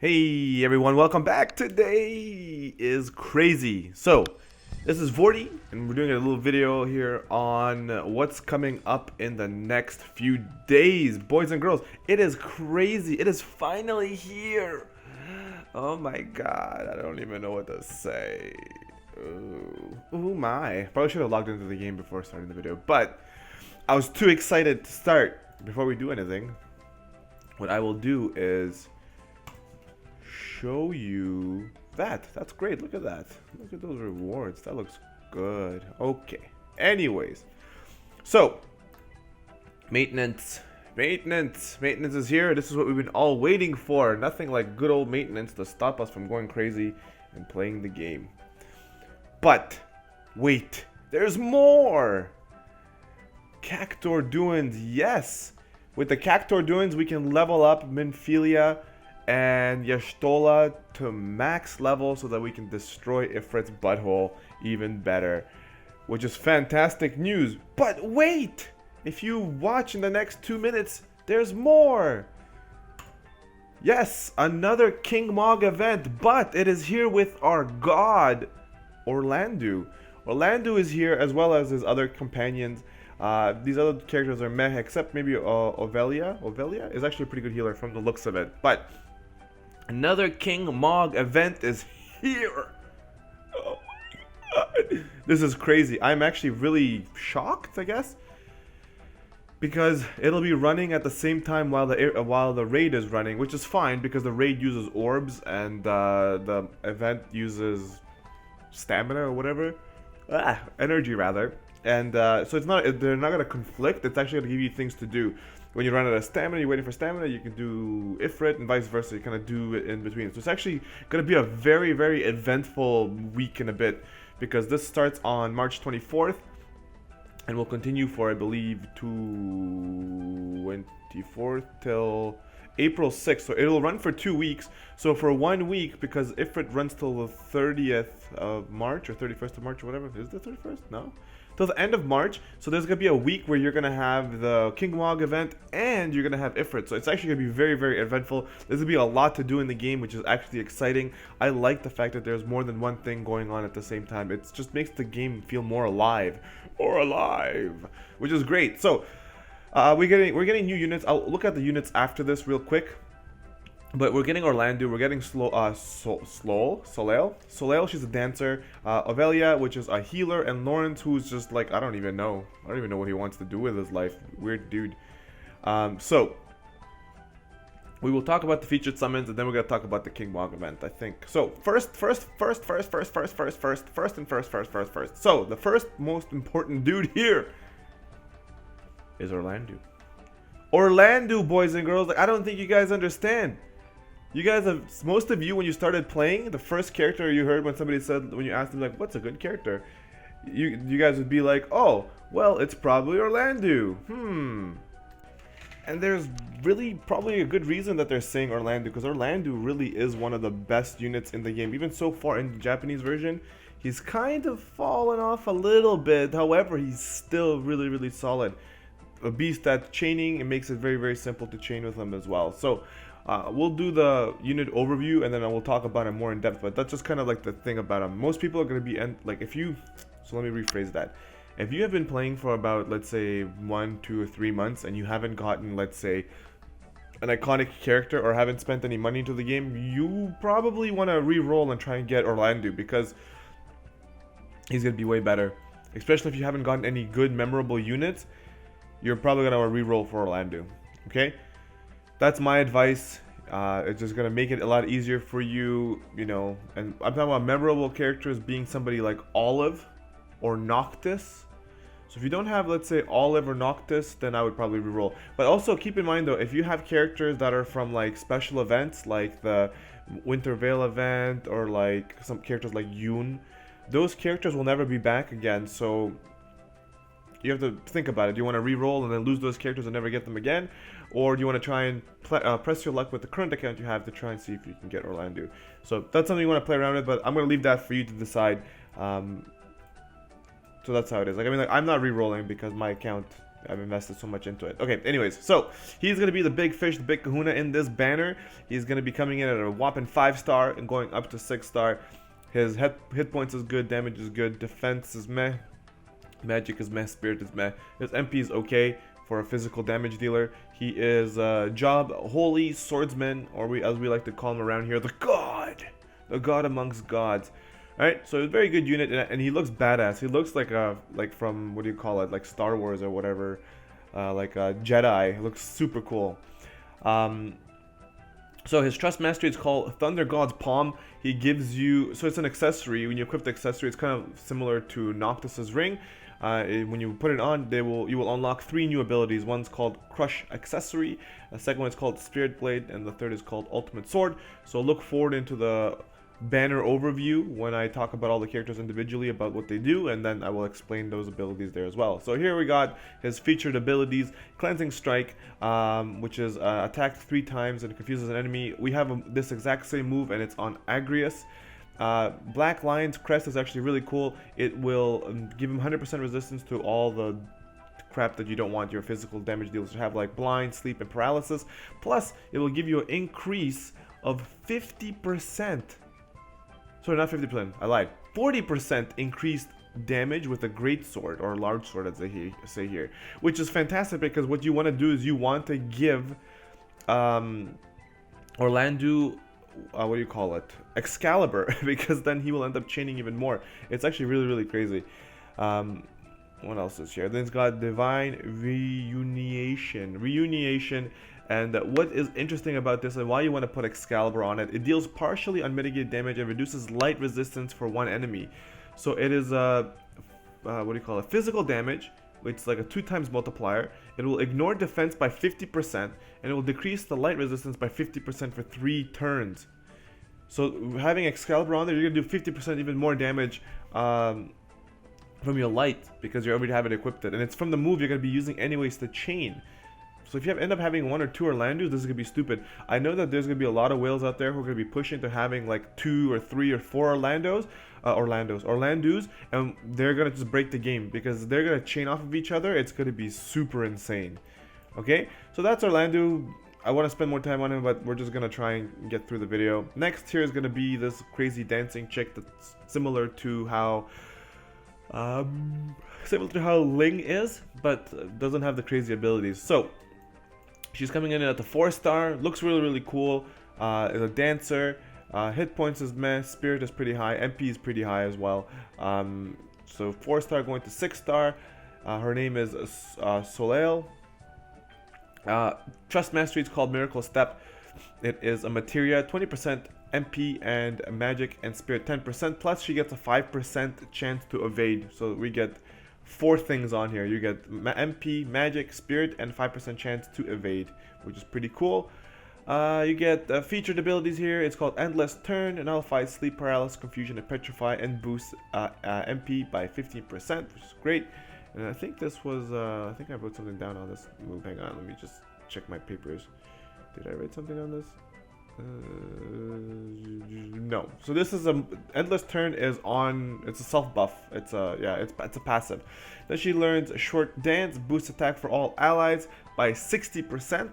Hey everyone, welcome back. Today is crazy. So, this is Vortie, and we're doing a little video here on what's coming up in the next few days. Boys and girls, it is crazy. It is finally here. Oh my god, I don't even know what to say. Ooh my. Probably should have logged into the game before starting the video, but I was too excited to start. Before we do anything, what I will do is show you that. That's great. Look at that. Look at those rewards. That looks good. Okay. Anyways, so maintenance is here. This is what we've been all waiting for. Nothing like good old maintenance to stop us from going crazy and playing the game. But wait, there's more. Cactor Duins. Yes, with the Cactor Duins we can level up Minfilia and Y'shtola to max level so that we can destroy Ifrit's butthole even better, which is fantastic news. But wait! If you watch in the next 2 minutes, there's more! Yes, another King Mog event, but it is here with our god, Orlandeau. Orlandeau is here as well as his other companions. These other characters are meh, except maybe Odelia. Odelia is actually a pretty good healer from the looks of it, but another King Mog event is here. Oh my god. This is crazy. I'm actually really shocked, I guess. Because it'll be running at the same time while the raid is running, which is fine because the raid uses orbs and the event uses stamina or whatever. Energy rather. And so it's not, they're not going to conflict. It's actually going to give you things to do. When you run out of stamina, you're waiting for stamina, you can do Ifrit and vice versa. You kind of do it in between. So it's actually going to be a very, very eventful week and a bit, because this starts on March 24th and will continue for, I believe, 24th till April 6th. So it'll run for 2 weeks. So for 1 week, because Ifrit runs till the 30th of March or 31st of March or whatever. Is it the 31st? No? Till the end of March. So there's going to be a week where you're going to have the King Mog event and you're going to have Ifrit. So it's actually going to be very, very eventful. There's going to be a lot to do in the game, which is actually exciting. I like the fact that there's more than one thing going on at the same time. It just makes the game feel more alive. Or alive. Which is great. So we're getting new units. I'll look at the units after this real quick. But we're getting Orlandeau, we're getting Soleil, she's a dancer, Odelia, which is a healer, and Lawrence, who's just like, I don't even know what he wants to do with his life. Weird dude. So we will talk about the featured summons, and then we're gonna talk about the King Mog event, I think. So first. So the first most important dude here is Orlandeau. Orlandeau, boys and girls, like, I don't think you guys understand. You guys have, most of you, when you started playing, the first character you heard when somebody said, when you asked them, like, what's a good character? You guys would be like, oh, well, it's probably Orlandeau. And there's really probably a good reason that they're saying Orlandeau, because Orlandeau really is one of the best units in the game. Even so far in the Japanese version, he's kind of fallen off a little bit. However, he's still really, really solid. A beast at chaining, it makes it very, very simple to chain with him as well. So we'll do the unit overview and then we'll talk about it more in depth, but that's just kind of like the thing about him. Most people are going to be like, so let me rephrase that. If you have been playing for about, let's say, 1, 2, or 3 months and you haven't gotten, let's say, an iconic character or haven't spent any money into the game, you probably want to re-roll and try and get Orlandeau, because he's going to be way better. Especially if you haven't gotten any good memorable units, you're probably going to re-roll for Orlandeau. Okay? That's my advice. It's just going to make it a lot easier for you, you know. And I'm talking about memorable characters being somebody like Olive or Noctis. So if you don't have, let's say, Olive or Noctis, then I would probably re-roll. But also keep in mind, though, if you have characters that are from, like, special events, like the Winter Veil event, or, like, some characters like Yoon, those characters will never be back again. So you have to think about it. Do you want to re-roll and then lose those characters and never get them again? Or do you want to try and press your luck with the current account you have to try and see if you can get Orlandeau? So that's something you want to play around with, but I'm going to leave that for you to decide. So that's how it is. Like, I mean, like, I'm not re-rolling because my account I've invested so much into it. Okay, anyways, so he's going to be the big fish, the big kahuna in this banner. He's going to be coming in at a whopping 5-star and going up to 6-star. His hit points is good, damage is good, defense is meh, magic is meh, spirit is meh. His MP is okay for a physical damage dealer. He is job holy swordsman, or as we like to call him around here, the god amongst gods. Alright, so a very good unit, and he looks badass. He looks like from, what do you call it, like Star Wars or whatever, like a Jedi. He looks super cool. So his Trust Mastery is called Thunder God's Palm. He gives you, so it's an accessory. When you equip the accessory, it's kind of similar to Noctis's Ring. When you put it on, you will unlock 3 new abilities. One's called Crush Accessory, the second one is called Spirit Blade, and the third is called Ultimate Sword. So look forward into the banner overview when I talk about all the characters individually about what they do, and then I will explain those abilities there as well. So here we got his featured abilities: Cleansing Strike, which is attacked 3 times and confuses an enemy. We have this exact same move, and it's on Agrius. Black Lion's Crest is actually really cool. It will give him 100% resistance to all the crap that you don't want your physical damage dealers to have, like blind, sleep, and paralysis. Plus, it will give you an increase of 50%. Sorry, not 50%, I lied. 40% increased damage with a great sword, or large sword as they say here. Which is fantastic, because what you want to do is you want to give Orlandeau, what do you call it? Excalibur, because then he will end up chaining even more. It's actually really, really crazy. What else is here? Then it's got Divine Reunion. And what is interesting about this and why you want to put Excalibur on it, it deals partially unmitigated damage and reduces light resistance for one enemy. So it is what do you call it? Physical damage, which is like a 2x multiplier. It will ignore defense by 50%, and it will decrease the light resistance by 50% for 3 turns. So having Excalibur on there, you're going to do 50% even more damage from your light, because you already have it equipped. And it's from the move you're going to be using anyways to chain. So if you end up having 1 or 2 Orlandeaus, this is going to be stupid. I know that there's going to be a lot of whales out there who are going to be pushing to having like 2 or 3 or 4 Orlandeaus, and they're going to just break the game, because they're going to chain off of each other. It's going to be super insane. Okay, so that's Orlandeau. I want to spend more time on him, but we're just going to try and get through the video. Next here is going to be this crazy dancing chick that's similar to how Ling is, but doesn't have the crazy abilities. So she's coming in at the 4-star, looks really, really cool, is a dancer, hit points is meh, spirit is pretty high, MP is pretty high as well. So 4-star going to 6-star, her name is Soleil. Trust Mastery is called Miracle Step. It is a materia, 20% MP and magic and spirit 10%, plus she gets a 5% chance to evade. So we get 4 things on here. You get MP, magic, spirit, and 5% chance to evade, which is pretty cool. You get featured abilities here. It's called Endless Turn, nullifies sleep, paralysis, confusion, and petrify, and boosts MP by 15%, which is great. And I think this was, I think I wrote something down on this move. Hang on, let me just check my papers. Did I write something on this? No. So this is Endless Turn is on. It's a self buff. It's a it's a passive. Then she learns Short Dance, boosts attack for all allies by 60%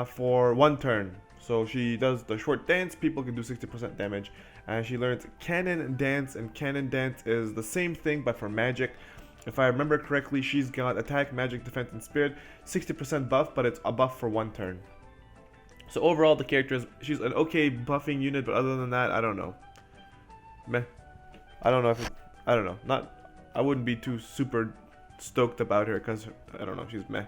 for 1 turn. So she does the Short Dance. People can do 60% damage. And she learns Cannon Dance, and Cannon Dance is the same thing but for magic. If I remember correctly, she's got attack, magic, defense, and spirit. 60% buff, but it's a buff for 1 turn. So overall, the character is, she's an okay buffing unit, but other than that, I don't know. Meh. I don't know if it, I don't know. I wouldn't be too super stoked about her, because I don't know, she's meh.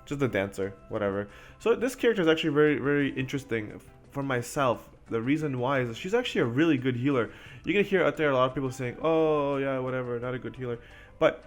Just a dancer, whatever. So this character is actually very, very interesting for myself. The reason why is she's actually a really good healer. You can hear out there a lot of people saying, oh yeah, whatever, not a good healer. But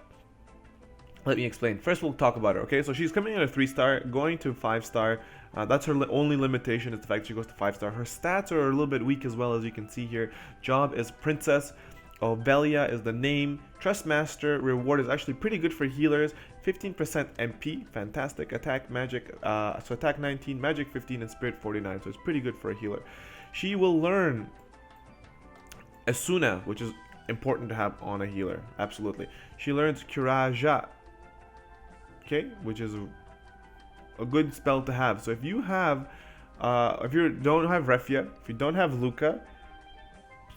let me explain. First, we'll talk about her, okay? So she's coming in at a 3-star, going to 5-star. That's her only limitation, is the fact she goes to 5-star. Her stats are a little bit weak as well, as you can see here. Job is Princess. Odelia is the name. Trust Master reward is actually pretty good for healers. 15% MP, fantastic. Attack, magic, so attack 19, magic 15, and spirit 49. So it's pretty good for a healer. She will learn Asuna, which is important to have on a healer. Absolutely. She learns Kuraja. okay, which is a good spell to have. So if you have, if you don't have Refia, if you don't have Luca,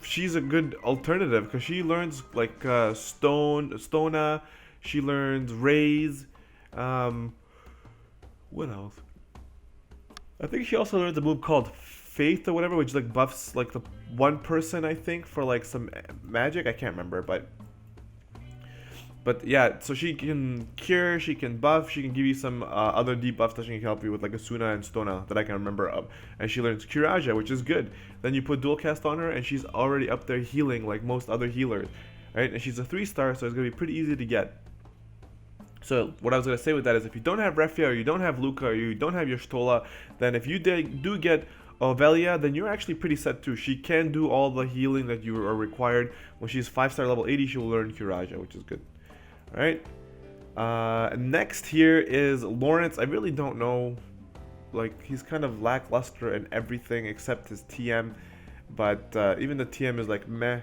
she's a good alternative because she learns like Stona, she learns Raise. What else? I think she also learns a move called Faith or whatever, which like buffs like the one person, I think, for like some magic. I can't remember, but yeah, so she can cure, she can buff, she can give you some other debuffs that she can help you with, like Asuna and Stona that I can remember of. And she learns Curaja, which is good. Then you put dual cast on her, and she's already up there healing like most other healers, right? And she's a 3-star, so it's gonna be pretty easy to get. So what I was gonna say with that is, if you don't have Refia, or you don't have Luca, or you don't have your Stola, then if you do get Odelia, then you're actually pretty set too. She can do all the healing that you are required. When she's 5-star level 80, she will learn Curaja, which is good. Alright, next here is Lawrence. I really don't know, like, he's kind of lackluster in everything except his TM, but even the TM is like meh.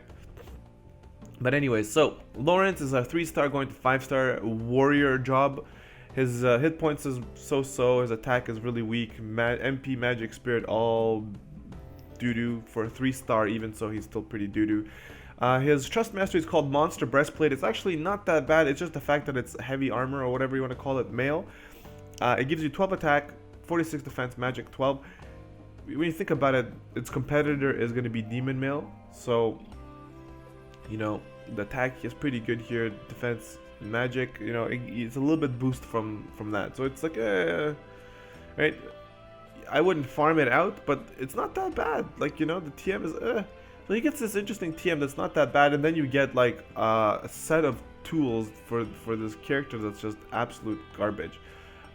But anyways, so Lawrence is a 3-star going to 5-star warrior job. His hit points is so-so, his attack is really weak, MP, magic, spirit, all doo-doo. For a 3-star even, so he's still pretty doo-doo. His Trust Mastery is called Monster Breastplate. It's actually not that bad. It's just the fact that it's heavy armor, or whatever you want to call it, male. It gives you 12 attack, 46 defense, magic 12. When you think about it, its competitor is going to be Demon Male. So, you know, the attack is pretty good here. Defense, magic, you know, it's a little bit boost from that. So it's like, right? I wouldn't farm it out, but it's not that bad. Like, you know, the TM is, So he gets this interesting TM that's not that bad, and then you get like a set of tools for this character that's just absolute garbage.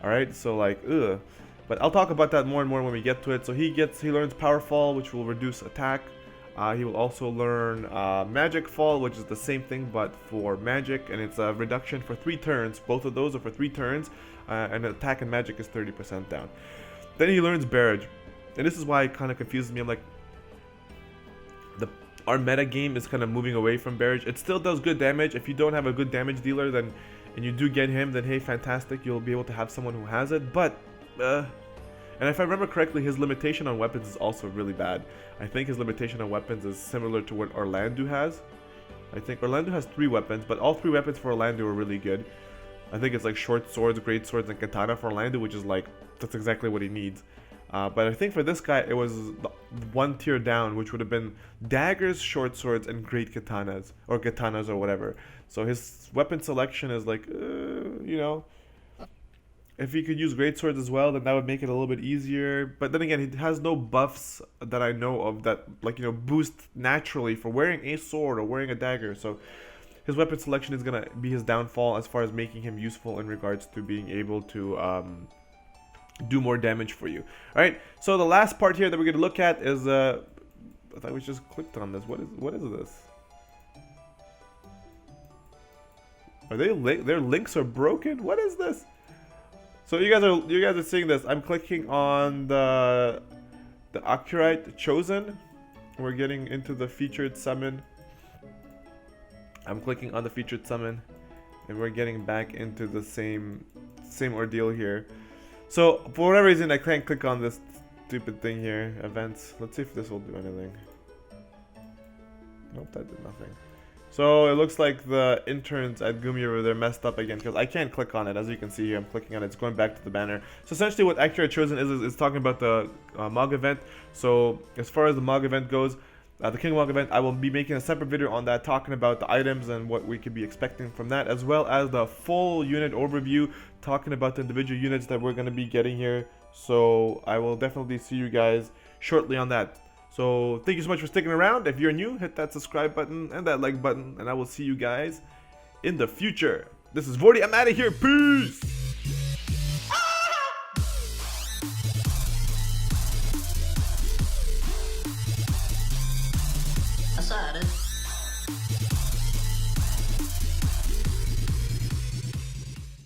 All right, so like, ugh. But I'll talk about that more and more when we get to it. So he learns Power Fall, which will reduce attack. He will also learn Magic Fall, which is the same thing but for magic, and it's a reduction for 3 turns. Both of those are for 3 turns, and attack and magic is 30% down. Then he learns Barrage, and this is why it kind of confuses me. I'm like, our meta game is kind of moving away from Barrage. It still does good damage. If you don't have a good damage dealer, then and you do get him, then hey, fantastic, you'll be able to have someone who has it. But and if I remember correctly, his limitation on weapons is also really bad. I think his limitation on weapons is similar to what Orlandeau has. I think Orlandeau has 3 weapons, but all 3 weapons for Orlandeau are really good. I think it's like short swords, great swords, and katana for Orlandeau, which is like, that's exactly what he needs. But I think for this guy, it was 1 tier down, which would have been daggers, short swords, and great katanas, or whatever. So his weapon selection is like, you know, if he could use great swords as well, then that would make it a little bit easier. But then again, he has no buffs that I know of that, like, you know, boost naturally for wearing a sword or wearing a dagger. So his weapon selection is gonna be his downfall as far as making him useful in regards to being able to do more damage for you. Alright, so the last part here that we're going to look at is, I thought we just clicked on this. What is this? Are their links are broken? What is this? So you guys are seeing this. I'm clicking on the Accurate Chosen. We're getting into the featured summon. I'm clicking on the featured summon, and we're getting back into the same ordeal here. So, for whatever reason, I can't click on this stupid thing here, events. Let's see if this will do anything. Nope, that did nothing. So, it looks like the interns at Gumi over there messed up again, because I can't click on it. As you can see here, I'm clicking on it. It's going back to the banner. So, essentially what Accurate Chosen is talking about the MOG event. So, as far as the MOG event goes, the King Mog event, I will be making a separate video on that, talking about the items and what we could be expecting from that, as well as the full unit overview, talking about the individual units that we're going to be getting here. So I will definitely see you guys shortly on that. So thank you so much for sticking around. If you're new, hit that subscribe button and that like button, and I will see you guys in the future. This is Vortie. I'm out of here. Peace!